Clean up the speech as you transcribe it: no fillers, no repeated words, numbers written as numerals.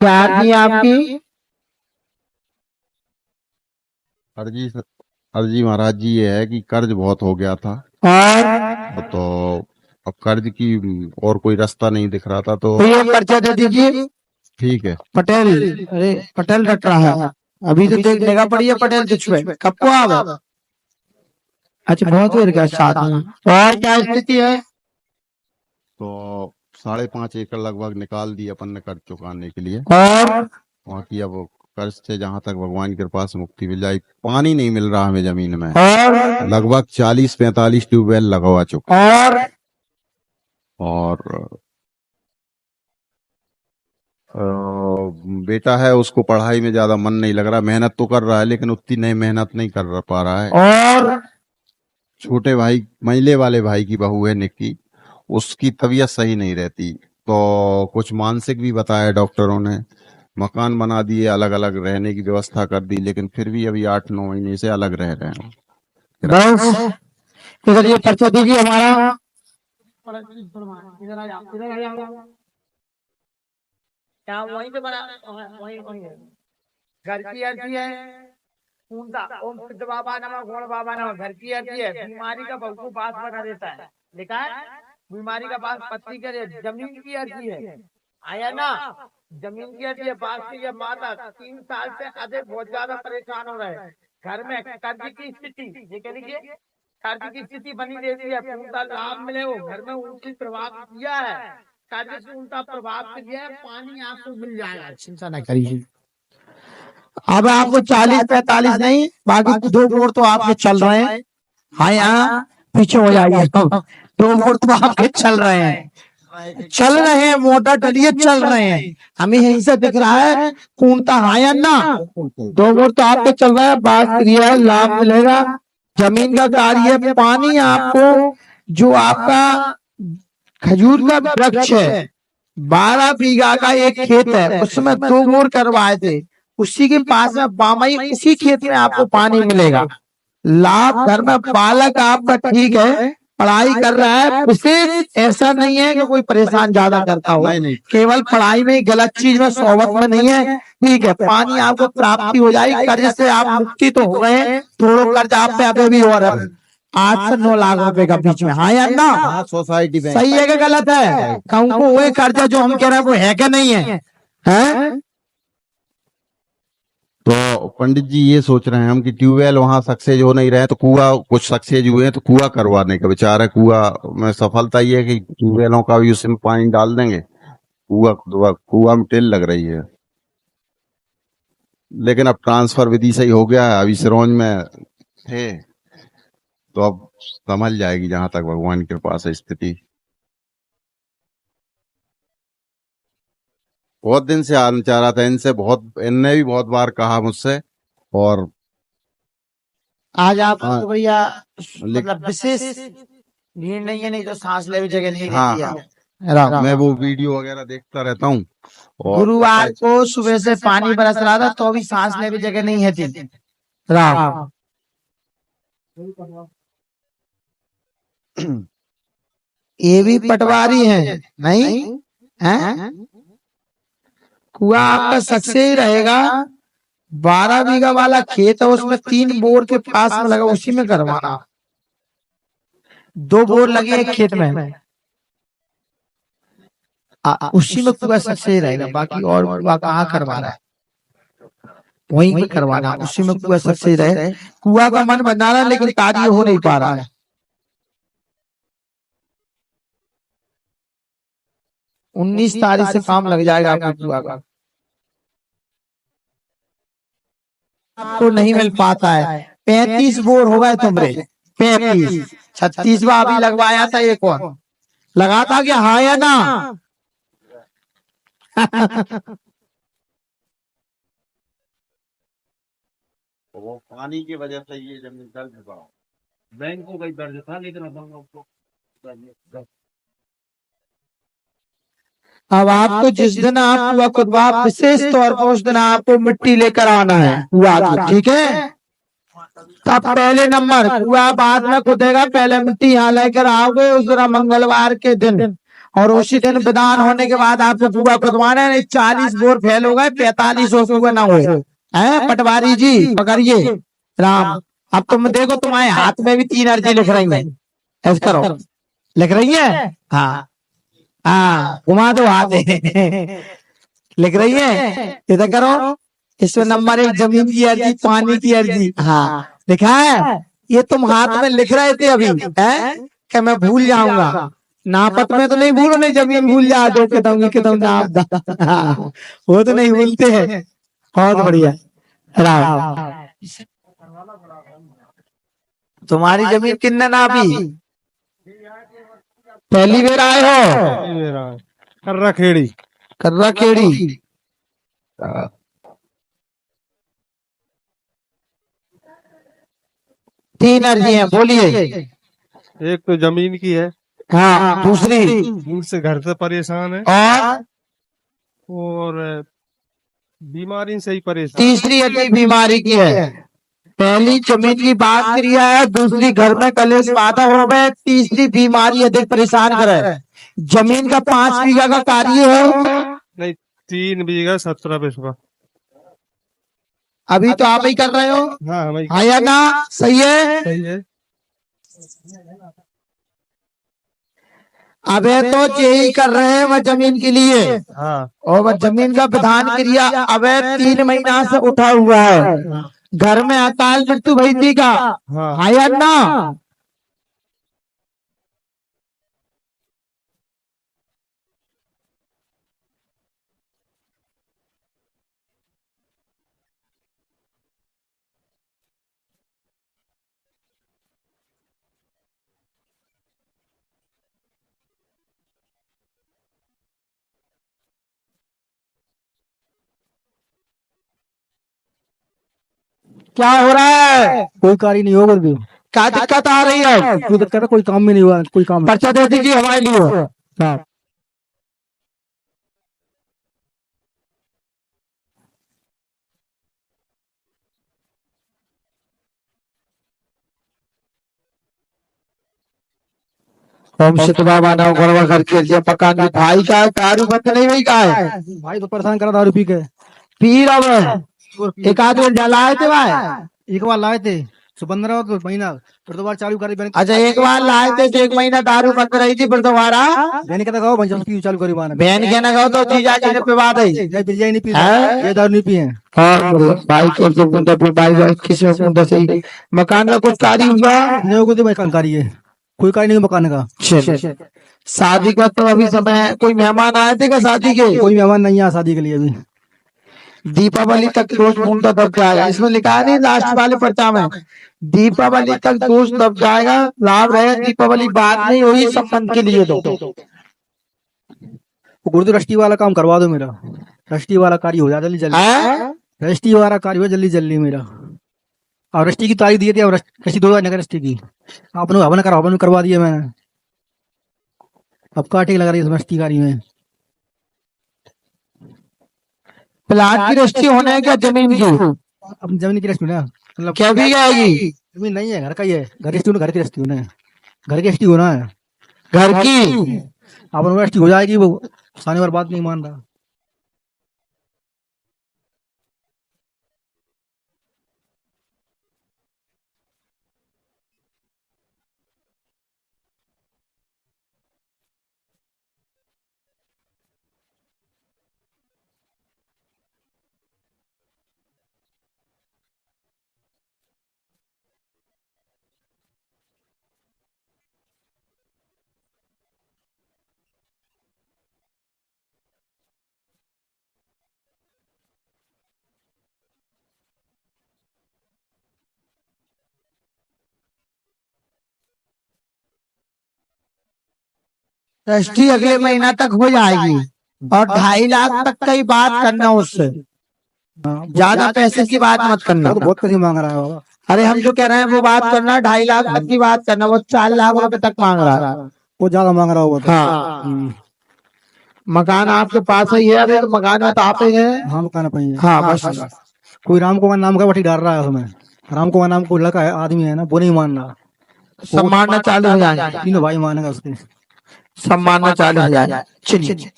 क्या अर्जी है आपकी? अर्जी अर्जी महाराज जी ये है कि कर्ज बहुत हो गया था, और तो अब कर्ज की और कोई रास्ता नहीं दिख रहा था, तो ये पर्चा दे दीजिए। ठीक है। पटेल, अरे पटेल रट रहा है, अभी तो देखने का पड़ी है पटेल तुझ पे, कब को आवे? अच्छा बहुत देर का साथ में। और क्या स्थिति है? तो 5.5 एकड़ लगभग निकाल दी अपन ने कर्ज चुकाने के लिए। और वहाँ की अब कर्ज से जहां तक भगवान की कृपा से मुक्ति मिल जाए, पानी नहीं मिल रहा हमें जमीन में। और लगभग 40-45 ट्यूबवेल लगवा चुका। और बेटा है, उसको पढ़ाई में ज्यादा मन नहीं लग रहा, मेहनत तो कर रहा है लेकिन उतनी नहीं मेहनत नहीं कर पा रहा है। और छोटे भाई, महिले वाले भाई की बहू है निक्की, उसकी तबीयत सही नहीं रहती, तो कुछ मानसिक भी बताया डॉक्टरों ने। मकान बना दिए, अलग अलग रहने की व्यवस्था कर दी, लेकिन फिर भी अभी 8-9 महीने से अलग रह रहे हैं। बस इधर ये पर्चा दीजिए हमारा। क्या वहीं पे बना? वहीं वहीं है। घर की अर्जी है। पूंता ओम सिद्ध बाबा नमः गौड़ बाबा नमः। घर की अर्जी है। बीमारी का बहु बास बना देता है, लिखा है बीमारी का बास पत्ती करे। जमीन की अर्जी है, आया ना? जमीन की अर्जी है। बास की है माता 3 साल से अधिक बहुत ज्यादा परेशान हो रहे हैं। घर में कर्ज की स्थिति, ये कह लीजिए कर्ज की स्थिति बनी रहती है। पूंता लाभ मिले हो, घर में उल्टी प्रभाव किया है, कर्ज से उल्टा प्रभाव किया है, पानी आपको मिल जाएगा, चिंता न करिए। अब आपको 40-45 नहीं, बाकी 2 बोर तो आपके चल रहे हैं। हाँ यहाँ पीछे हो जाइए, 2 बोर तो आपके चल रहे हैं, मोटर डलिए चल रहे हैं, हमें यहीं से दिख रहा है कूनता हाया ना। 2 बोर तो आपके चल रहा है, बात क्रिया है, लाभ मिलेगा। जमीन का कार्य है, पानी आपको जो आपका खजूर का वृक्ष है, 12 बीघा का एक खेत है, उसमें 2 बोर करवाए थे, उसी के पास में बामई, उसी खेत में आपको पानी मिलेगा। लाभ घर में बालक आपका ठीक है, पढ़ाई कर रहा है, विशेष ऐसा नहीं है कि कोई परेशान ज्यादा करता हो, केवल पढ़ाई में गलत चीज में सोबत में नहीं है, ठीक है। पानी आपको प्राप्ति हो जाएगी, कर्ज से आप मुक्ति तो हो गए हैं, थोड़ा कर्ज आप पे अभी भी और 8 से 9 लाख रुपए का बीच में। हाँ या ना? सोसाइटी में सही है कि गलत है? कहूँ को वो कर्जा जो हम कह रहे हैं वो है कि नहीं है? हैं? तो पंडित जी ये सोच रहे हैं हम कि ट्यूबवेल वहां सक्सेस हो नहीं रहे, तो कुआ कुछ सक्सेस हुए हैं, तो कुआ करवाने का विचार है। कुआ में सफलता ये है कि ट्यूबवेलों का भी उसमें पानी डाल देंगे, कुआ में टेल लग रही है। लेकिन अब ट्रांसफर विधि सही हो गया है, अभी सिरोंज में थे, तो अब संभल जाएगी जहां तक भगवान की कृपा से स्थिति। बहुत दिन से आना चाह रहा था इनसे, इनने भी बहुत बार कहा मुझसे, और आज आप भैया मतलब विशेष नींद नहीं है, नहीं तो सांस ले भी जगह नहीं रहती है। मैं वो वीडियो वगैरह देखता रहता हूँ। गुरुवार को सुबह से पानी बरस रहा था तो भी सांस ले भी जगह नहीं है थी। राम ये भी पटवारी है नहीं है? कुआ आपका सक्सेस ही रहेगा। 12 बीघा वाला खेत है, उसमें 3 बोर के पास में लगा, उसी में करवाना। 2 बोर लगे एक खेत में, उसी में कुआ सक्सेस ही रहेगा। बाकी और कुआ कहाँ करवाना है, वहीं पे करवाना, उसी में कुआ सक्सेस रहे। कुआ का मन बना रहा है लेकिन कार्य हो नहीं पा रहा है। 19 तारीख से काम लग जाएगा आपका कुआ का। आपको नहीं मिल पाता है। 35 बोर हो गए तुमरे, 35, 36वां अभी लगवाया था, एक और लगा था क्या? हाँ या ना? वो पानी की वजह से ये जमीन दर्ज हुआ। बैंक को कहीं दर्ज था, लेकिन अब आपको जिस दिन आप हुआ खुदवा, विशेष तौर पर उस दिन आपको मिट्टी लेकर आना है हुआ, ठीक है? तब पहले नंबर हुआ, बाद में खुदेगा, पहले मिट्टी यहाँ लेकर आओगे उस दिन मंगलवार के दिन, और उसी दिन विधान होने के बाद आपको कुआ खुदवाना है। 40 बोर फैल हो गए, 45 हो कुआ ना हो। है पटवारी जी पकड़िए राम। अब तुम देखो तुम्हारे हाथ में भी 3 अर्जी लिख रही है, ऐसे करो, लिख रही है। हाँ हाँ घुमा दो हाथ लिख रही है, इधर करो। इसमें नंबर 1 जमीन की अर्जी, पानी की अर्जी। हाँ लिखा है। ये तुम हाथ में लिख रहे थे अभी है कि मैं भूल जाऊंगा। नापत में तो नहीं भूलो, नहीं जमीन भूल जा दो कितम नाप हाँ, वो तो नहीं भूलते हैं। बहुत बढ़िया राम। तुम्हारी जमीन किन्ने नापी? पहली बार आए हो? कर्रा खेड़ी। कर्रा खेड़ी। 3 अर्जी हैं, बोलिए। एक तो जमीन की है, हाँ दूसरी दूसरे घर से परेशान है, और बीमारी से ही परेशान। तीसरी अर्जी बीमारी की है। पहली जमीन की बात करिए है, दूसरी घर में कलेश पैदा हो गए, तीसरी बीमारी अधिक परेशान करे। जमीन का 5 बीघा का कार्य है। नहीं, 3 बीघा 17 बिस्वा। अभी तो आप ही कर रहे हो। हाँ हमें हाँ या ना? सही है। सही है। अबे तो यही कर रहे हैं वह जमीन के लिए। हाँ और वह जमीन का विधान क्रिया अबे 3 महीना से उठा हुआ है। घर में अकाल मृत्यु भई थी का? हाँ हाँ या ना? क्या हो रहा है? कोई कार्य नहीं होगा भी। क्या दिक्कत आ रही है? कोई दिक्कत है, कोई काम में नहीं हुआ, कोई काम नहीं। पर्चा दे दीजिए हमारे लिए। हाँ। ओम शित बाबा नाम गणवा घर के लिए मकान में भाई का दारू बंद नहीं हुई का है? भाई तो परेशान करा दारू पी के। पी अब एक आध बार जलाए थे भाई। एक बार लाए थे 15 तो महीना, फिर दोबारा चालू कर दी। अच्छा एक बार लाए थे तो 1 महीना दारू बंद रही थी, फिर दोबारा मैंने कहता गाओ भाई चालू करी बाना। बहन के ना गो तो जीजा जी ने पिवा दी। नहीं बिरयानी नहीं पी, हैं? ये दारू नहीं पिए। हाँ भाई को भाई किसी को सही मकान का कुछ कार्य हुआ नहीं होगा तो मकान कार्य है, कोई कार्य नहीं मकान का। चल शादी का तो अभी समय कोई मेहमान आए थे क्या शादी के? कोई मेहमान नहीं है शादी के लिए अभी। दीपावली तक दोष ढूंढता दब जाएगा, इसमें लिखा है नहीं लास्ट वाले पर्चा में, दीपावली तक दोष दब जाएगा। लाभ है दीपावली बाद नहीं हुई संबंध के लिए तो गुरुद्वारा रजिस्ट्री वाला काम करवा दो मेरा, रजिस्ट्री वाला कार्य हो जाए जल्दी जल्दी। रजिस्ट्री वाला कार्य हो जल्दी जल्दी मेरा। और रजिस्ट्री की तारीख दी थी, और रजिस्ट्री 2000 रजिस्ट्री की आपने हवन करवा दिया मैंने। अब काटे लगा रही है रजिस्ट्री कार्य में। प्लाट की रजिस्ट्री होने है क्या जमीन की? अब जमीन की रजिस्ट्री ना मतलब क्या भी जाएगी? जमीन नहीं है, घर का ही है। घर की घर की रजिस्ट्री होना है, घर की रजिस्ट्री होना है घर की। अब रजिस्ट्री हो जाएगी। वो सामने वाला बात नहीं मान रहा। रजिस्ट्री अगले महीना तक हो जाएगी और 2.5 लाख तक का ही बात करना उससे, ज्यादा पैसे की बात मत करना। तो बहुत पैसे मांग रहा है बाबा। अरे हम जो कह रहे हैं वो बात करना, 2.5 लाख तक की बात करना। वो 4 लाख रुपए तक मांग रहा है। वो ज्यादा मांग रहा होगा तो। हाँ मकान आपके पास ही है? अरे तो मकान में तो आप ही है। हाँ मकान पाएंगे। हाँ बस कोई राम कुमार नाम का बठी डाल रहा है हमें। राम कुमार नाम को लड़का है, आदमी है ना, वो नहीं मान रहा। सब मारना चालू हो जाएंगे। तीनों भाई मानेगा उसके। सब मानना चालू हो जाए। चलिए